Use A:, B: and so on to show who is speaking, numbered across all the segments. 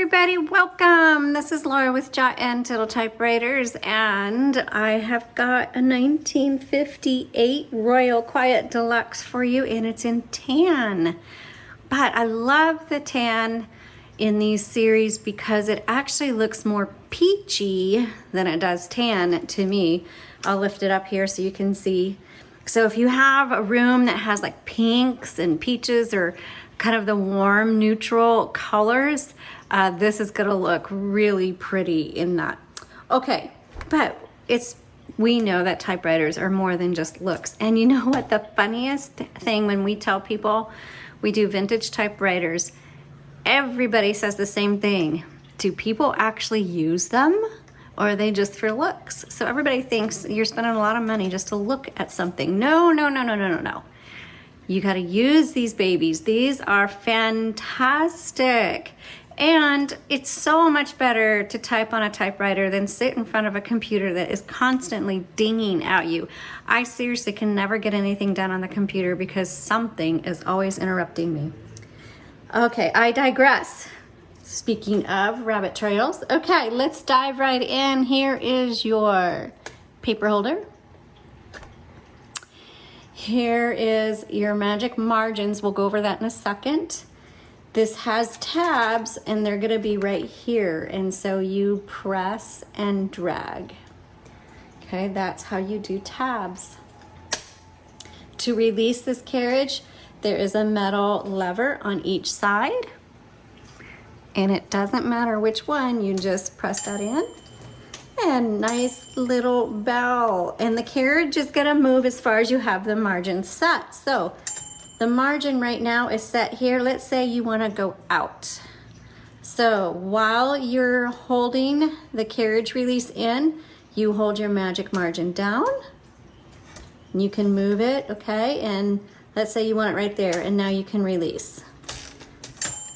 A: everybody, welcome. This is Laura with Jot and Tittle Typewriters, and I have got a 1958 Royal Quiet Deluxe for you, and it's in tan. But I love the tan in these series because it actually looks more peachy than it does tan to me. I'll lift it up here so you can see. So if you have a room that has like pinks and peaches or kind of the warm neutral colors, this is gonna look really pretty in that. Okay, but we know that typewriters are more than just looks. And you know what the funniest thing when we tell people we do vintage typewriters, everybody says the same thing. Do people actually use them, or are they just for looks? So everybody thinks you're spending a lot of money just to look at something. No, no, no, no, no, no, no. You gotta use these babies. These are fantastic. And it's so much better to type on a typewriter than sit in front of a computer that is constantly dinging at you. I seriously can never get anything done on the computer because something is always interrupting me. Okay, I digress. Speaking of rabbit trails, okay, let's dive right in. Here is your paper holder. Here is your magic margins. We'll go over that in a second. This has tabs and they're gonna be right here. And so you press and drag. Okay, that's how you do tabs. To release this carriage, there is a metal lever on each side. And it doesn't matter which one, you just press that in. And nice little bell. And the carriage is gonna move as far as you have the margin set. So the margin right now is set here. Let's say you wanna go out. So while you're holding the carriage release in, you hold your magic margin down. And you can move it, okay? And let's say you want it right there, and now you can release.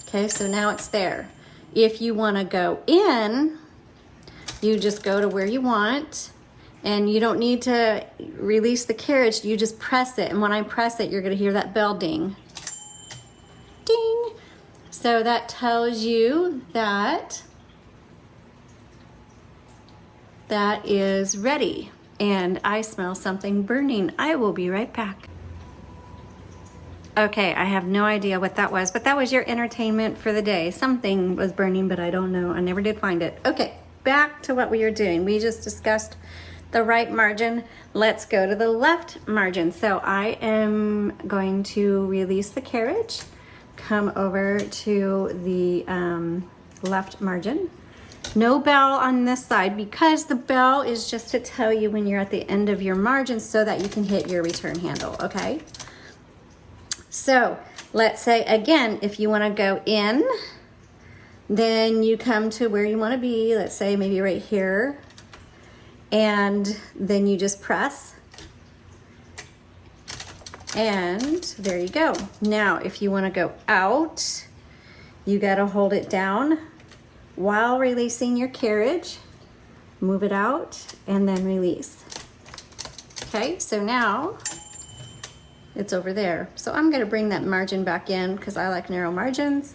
A: Okay, so now it's there. If you wanna go in, you just go to where you want, and you don't need to release the carriage, you just press it. And when I press it, you're gonna hear that bell ding. Ding. So that tells you that that is ready. And I smell something burning. I will be right back. Okay, I have no idea what that was, but that was your entertainment for the day. Something was burning, but I don't know. I never did find it. Okay. Back to what we were doing. We just discussed the right margin. Let's go to the left margin. So I am going to release the carriage, come over to the left margin. No bell on this side because the bell is just to tell you when you're at the end of your margin so that you can hit your return handle, okay? So let's say again, if you want to go in, then you come to where you want to be, let's say maybe right here, and then you just press, and there you go. Now, if you want to go out, you got to hold it down while releasing your carriage, move it out, and then release. Okay, so now it's over there. So I'm going to bring that margin back in because I like narrow margins.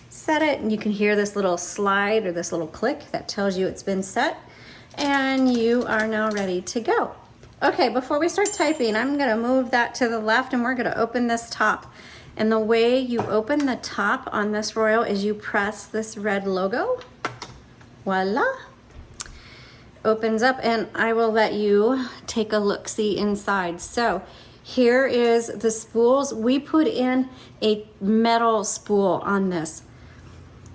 A: Set it, and you can hear this little slide or this little click that tells you it's been set, and you are now ready to go. Okay, before we start typing, I'm gonna move that to the left and we're gonna open this top. And the way you open the top on this Royal is you press this red logo. Voila. Opens up, and I will let you take a look-see inside. So here is the spools. We put in a metal spool on this.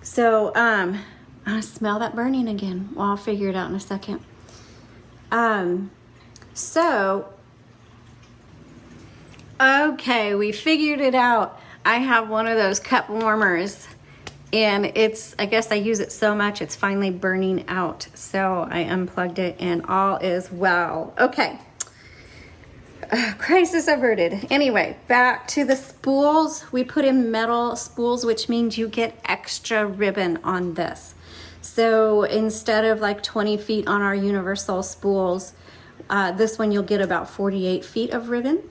A: So, I smell that burning again. Well, I'll figure it out in a second. Okay, we figured it out. I have one of those cup warmers, and I guess I use it so much, it's finally burning out. So I unplugged it, and all is well. Okay. Crisis averted. Anyway, back to the spools. We put in metal spools, which means you get extra ribbon on this. So instead of like 20 feet on our universal spools, this one you'll get about 48 feet of ribbon.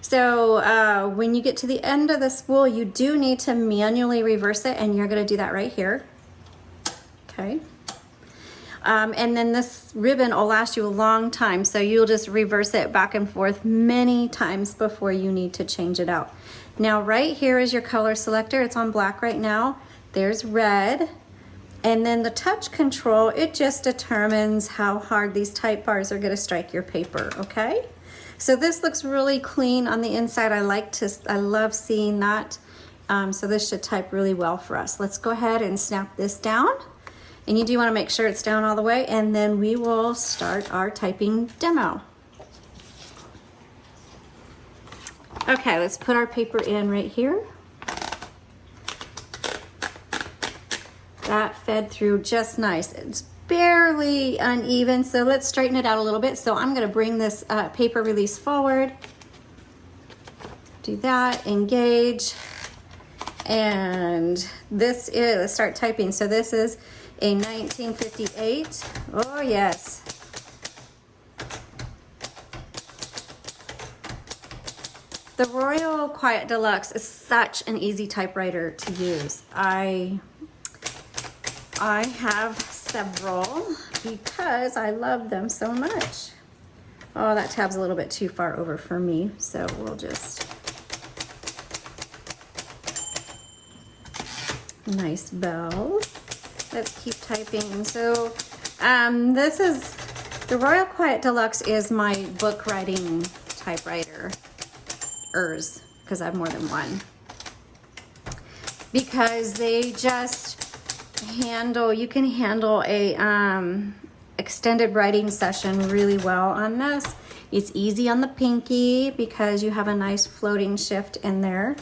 A: So when you get to the end of the spool, you do need to manually reverse it, and you're gonna do that right here. okay? And then this ribbon will last you a long time, so you'll just reverse it back and forth many times before you need to change it out. Now right here is your color selector. It's on black right now. There's red. And then the touch control, it just determines how hard these type bars are gonna strike your paper, okay? So this looks really clean on the inside. I love seeing that. So this should type really well for us. Let's go ahead and snap this down. And you do want to make sure it's down all the way, and then we will start our typing demo. Okay, let's put our paper in right here. That fed through just nice. It's barely uneven, so let's straighten it out a little bit. So I'm going to bring this paper release forward. Do that, engage. And this is, let's start typing. So this is a 1958. Oh yes. The Royal Quiet Deluxe is such an easy typewriter to use. I have several because I love them so much. Oh, that tab's a little bit too far over for me, so we'll just... Nice bell. Let's keep typing. So this is, the Royal Quiet Deluxe is my book writing typewriter, because I have more than one. Because they just handle, you can handle a extended writing session really well on this. It's easy on the pinky because you have a nice floating shift in there.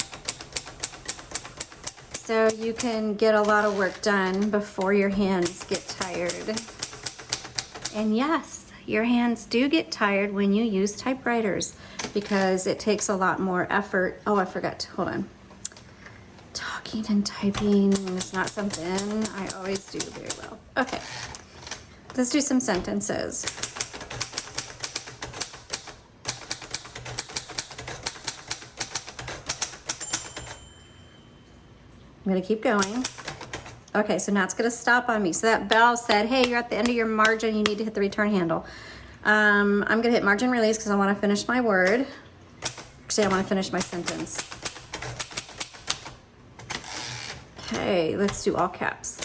A: So you can get a lot of work done before your hands get tired. And yes, your hands do get tired when you use typewriters because it takes a lot more effort. Oh, I forgot to, hold on. Talking and typing is not something I always do very well. Okay, let's do some sentences. I'm gonna keep going. Okay, so now it's gonna stop on me. So that bell said, hey, you're at the end of your margin, you need to hit the return handle. I'm gonna hit margin release because I wanna finish my word. Actually, I wanna finish my sentence. Okay, let's do all caps.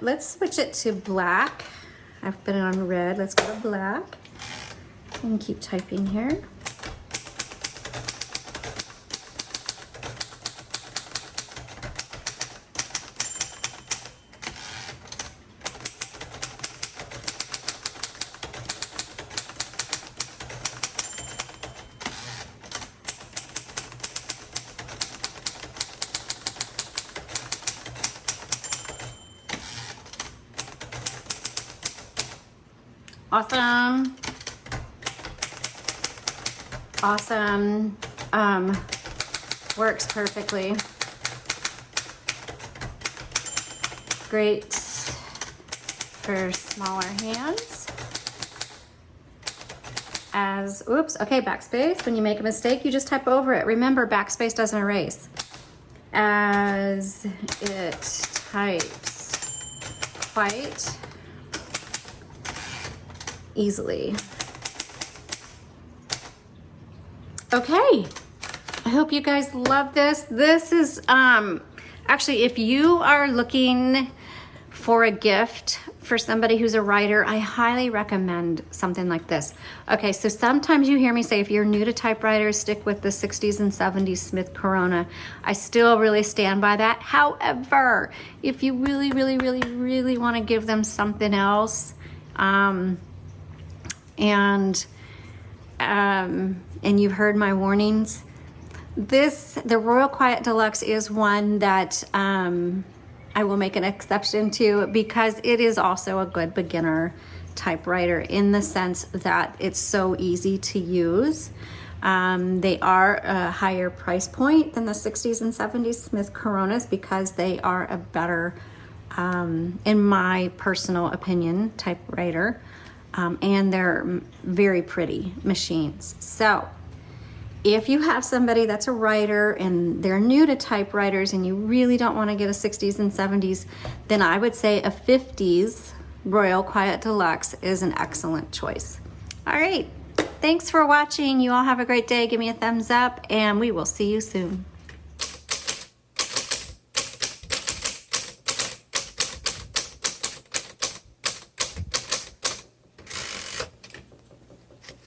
A: Let's switch it to black. I've put it on red. Let's go to black and keep typing here. Awesome. Awesome. Works perfectly. Great for smaller hands. Okay, backspace. When you make a mistake, you just type over it. Remember, backspace doesn't erase. As it types quite easily. Okay, I hope you guys love this. This is actually, if you are looking for a gift for somebody who's a writer, I highly recommend something like this. Okay, so sometimes you hear me say, if you're new to typewriters, stick with the 60s and 70s Smith Corona. I still really stand by that. However, if you really, really, really, really want to give them something else, and you've heard my warnings, the Royal Quiet Deluxe is one that I will make an exception to because it is also a good beginner typewriter in the sense that it's so easy to use. They are a higher price point than the 60s and 70s Smith Coronas because they are a better in my personal opinion, typewriter. And they're very pretty machines. So if you have somebody that's a writer and they're new to typewriters and you really don't want to get a 60s and 70s, then I would say a 50s Royal Quiet Deluxe is an excellent choice. All right, thanks for watching. You all have a great day. Give me a thumbs up and we will see you soon.